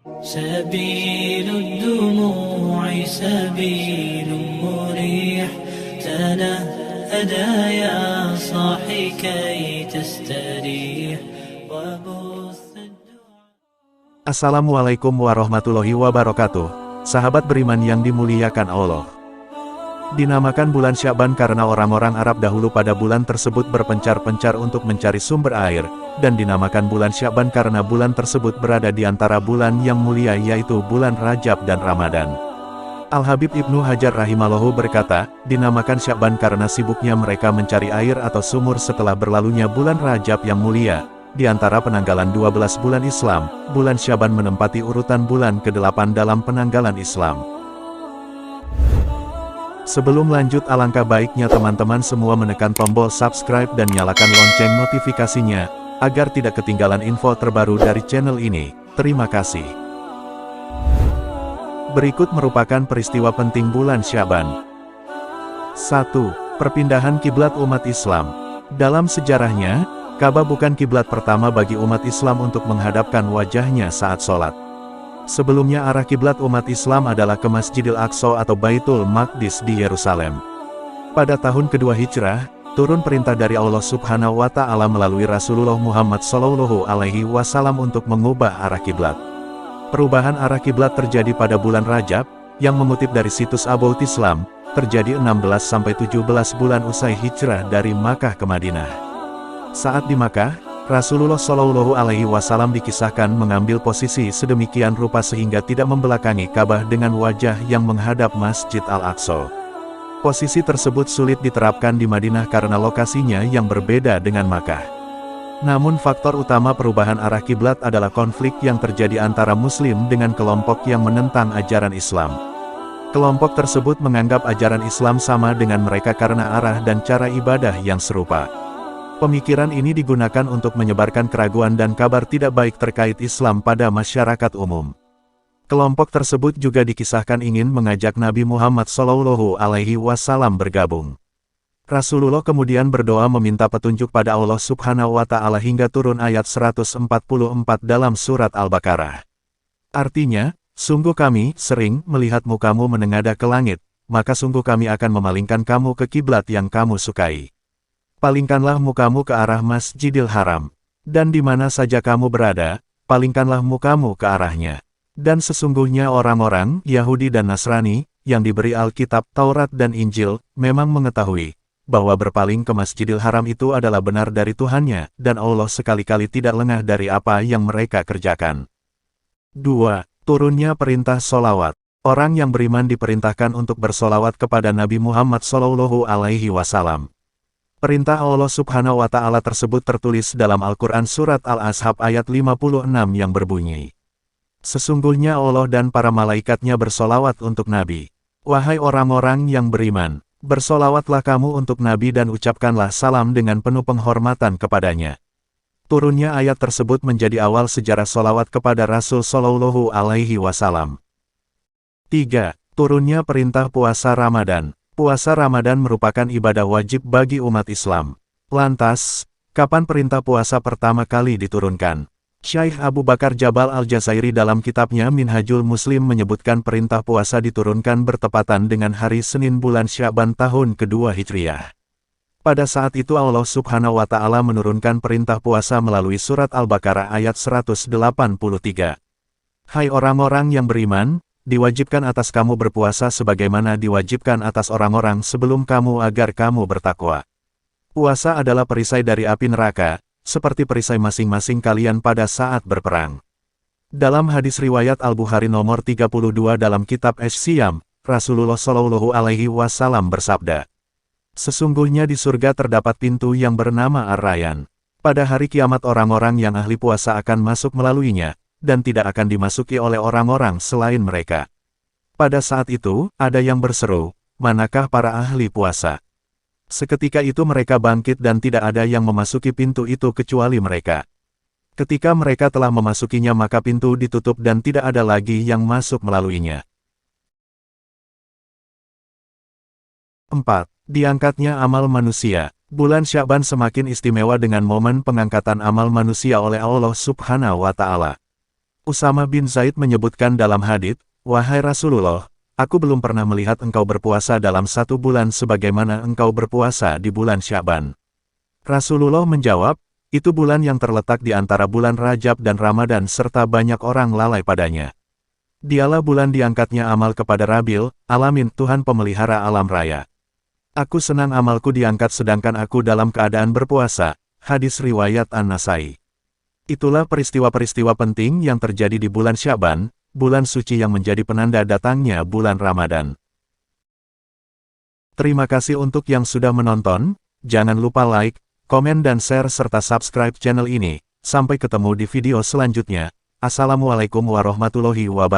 سبيل الدموع سبيل مريح تنهدى يا صاحي كي تستريح وبث Assalamualaikum warahmatullahi wabarakatuh. Sahabat beriman yang dimuliakan Allah. Dinamakan bulan Sya'ban karena orang-orang Arab dahulu pada bulan tersebut berpencar-pencar untuk mencari sumber air, dan dinamakan bulan Sya'ban karena bulan tersebut berada di antara bulan yang mulia yaitu bulan Rajab dan Ramadan. Al-Habib Ibnu Hajar rahimallahu berkata, dinamakan Sya'ban karena sibuknya mereka mencari air atau sumur setelah berlalunya bulan Rajab yang mulia. Di antara penanggalan 12 bulan Islam, bulan Sya'ban menempati urutan bulan ke-8 dalam penanggalan Islam. Sebelum lanjut, alangkah baiknya teman-teman semua menekan tombol subscribe dan nyalakan lonceng notifikasinya, agar tidak ketinggalan info terbaru dari channel ini. Terima kasih. Berikut merupakan peristiwa penting bulan Sya'ban. 1. Perpindahan kiblat umat Islam. Dalam sejarahnya, Ka'bah bukan kiblat pertama bagi umat Islam untuk menghadapkan wajahnya saat sholat. Sebelumnya arah kiblat umat Islam adalah ke Masjidil Aqsa atau Baitul Maqdis di Yerusalem. Pada tahun kedua Hijrah, turun perintah dari Allah Subhanahu wa Ta'ala melalui Rasulullah Muhammad SAW untuk mengubah arah kiblat. Perubahan arah kiblat terjadi pada bulan Rajab, yang mengutip dari situs About Islam, terjadi 16-17 bulan usai hijrah dari Makkah ke Madinah. Saat di Makkah, Rasulullah SAW dikisahkan mengambil posisi sedemikian rupa sehingga tidak membelakangi Ka'bah dengan wajah yang menghadap Masjid Al-Aqsa. Posisi tersebut sulit diterapkan di Madinah karena lokasinya yang berbeda dengan Makkah. Namun faktor utama perubahan arah kiblat adalah konflik yang terjadi antara Muslim dengan kelompok yang menentang ajaran Islam. Kelompok tersebut menganggap ajaran Islam sama dengan mereka karena arah dan cara ibadah yang serupa. Pemikiran ini digunakan untuk menyebarkan keraguan dan kabar tidak baik terkait Islam pada masyarakat umum. Kelompok tersebut juga dikisahkan ingin mengajak Nabi Muhammad SAW bergabung. Rasulullah kemudian berdoa meminta petunjuk pada Allah Subhanahu wa Ta'ala hingga turun ayat 144 dalam surat Al-Baqarah. Artinya, sungguh kami sering melihat mukamu menengadah ke langit, maka sungguh kami akan memalingkan kamu ke kiblat yang kamu sukai. Palingkanlah mukamu ke arah Masjidil Haram, dan di mana saja kamu berada, palingkanlah mukamu ke arahnya. Dan sesungguhnya orang-orang Yahudi dan Nasrani, yang diberi Alkitab, Taurat dan Injil, memang mengetahui, bahwa berpaling ke Masjidil Haram itu adalah benar dari Tuhannya, dan Allah sekali-kali tidak lengah dari apa yang mereka kerjakan. 2. Turunnya perintah sholawat. Orang yang beriman diperintahkan untuk bersolawat kepada Nabi Muhammad SAW. Perintah Allah Subhanahu wa Ta'ala tersebut tertulis dalam Al-Quran Surat Al-Ashab ayat 56 yang berbunyi, sesungguhnya Allah dan para malaikatnya bersolawat untuk Nabi. Wahai orang-orang yang beriman, bersolawatlah kamu untuk Nabi dan ucapkanlah salam dengan penuh penghormatan kepadanya. Turunnya ayat tersebut menjadi awal sejarah solawat kepada Rasul Shallallahu Alaihi Wasallam. 3. Turunnya perintah puasa Ramadan. Puasa Ramadan merupakan ibadah wajib bagi umat Islam. Lantas, kapan perintah puasa pertama kali diturunkan? Syekh Abu Bakar Jabal Al-Jazairi dalam kitabnya Minhajul Muslim menyebutkan perintah puasa diturunkan bertepatan dengan hari Senin bulan Sya'ban tahun kedua Hijriah. Pada saat itu Allah Subhanahu wa Ta'ala menurunkan perintah puasa melalui surat Al-Baqarah ayat 183. Hai orang-orang yang beriman, diwajibkan atas kamu berpuasa sebagaimana diwajibkan atas orang-orang sebelum kamu agar kamu bertakwa. Puasa adalah perisai dari api neraka, seperti perisai masing-masing kalian pada saat berperang. Dalam hadis riwayat Al-Bukhari nomor 32 dalam kitab Asy-Syiyam, Rasulullah SAW bersabda, sesungguhnya di surga terdapat pintu yang bernama Ar-Rayyan. Pada hari kiamat orang-orang yang ahli puasa akan masuk melaluinya, dan tidak akan dimasuki oleh orang-orang selain mereka. Pada saat itu, ada yang berseru, manakah para ahli puasa? Seketika itu mereka bangkit dan tidak ada yang memasuki pintu itu kecuali mereka. Ketika mereka telah memasukinya maka pintu ditutup dan tidak ada lagi yang masuk melaluinya. 4. Diangkatnya amal manusia. Bulan Sya'ban semakin istimewa dengan momen pengangkatan amal manusia oleh Allah Subhanahu wa Ta'ala. Usama bin Zaid menyebutkan dalam hadits, "Wahai Rasulullah, aku belum pernah melihat engkau berpuasa dalam 1 bulan sebagaimana engkau berpuasa di bulan Sya'ban." Rasulullah menjawab, "Itu bulan yang terletak di antara bulan Rajab dan Ramadan serta banyak orang lalai padanya. Dialah bulan diangkatnya amal kepada Rabil Alamin, Tuhan pemelihara alam raya. Aku senang amalku diangkat sedangkan aku dalam keadaan berpuasa." Hadis riwayat An-Nasai. Itulah peristiwa-peristiwa penting yang terjadi di bulan Sya'ban, bulan suci yang menjadi penanda datangnya bulan Ramadan. Terima kasih untuk yang sudah menonton, jangan lupa like, komen dan share serta subscribe channel ini. Sampai ketemu di video selanjutnya. Assalamualaikum warahmatullahi wabarakatuh.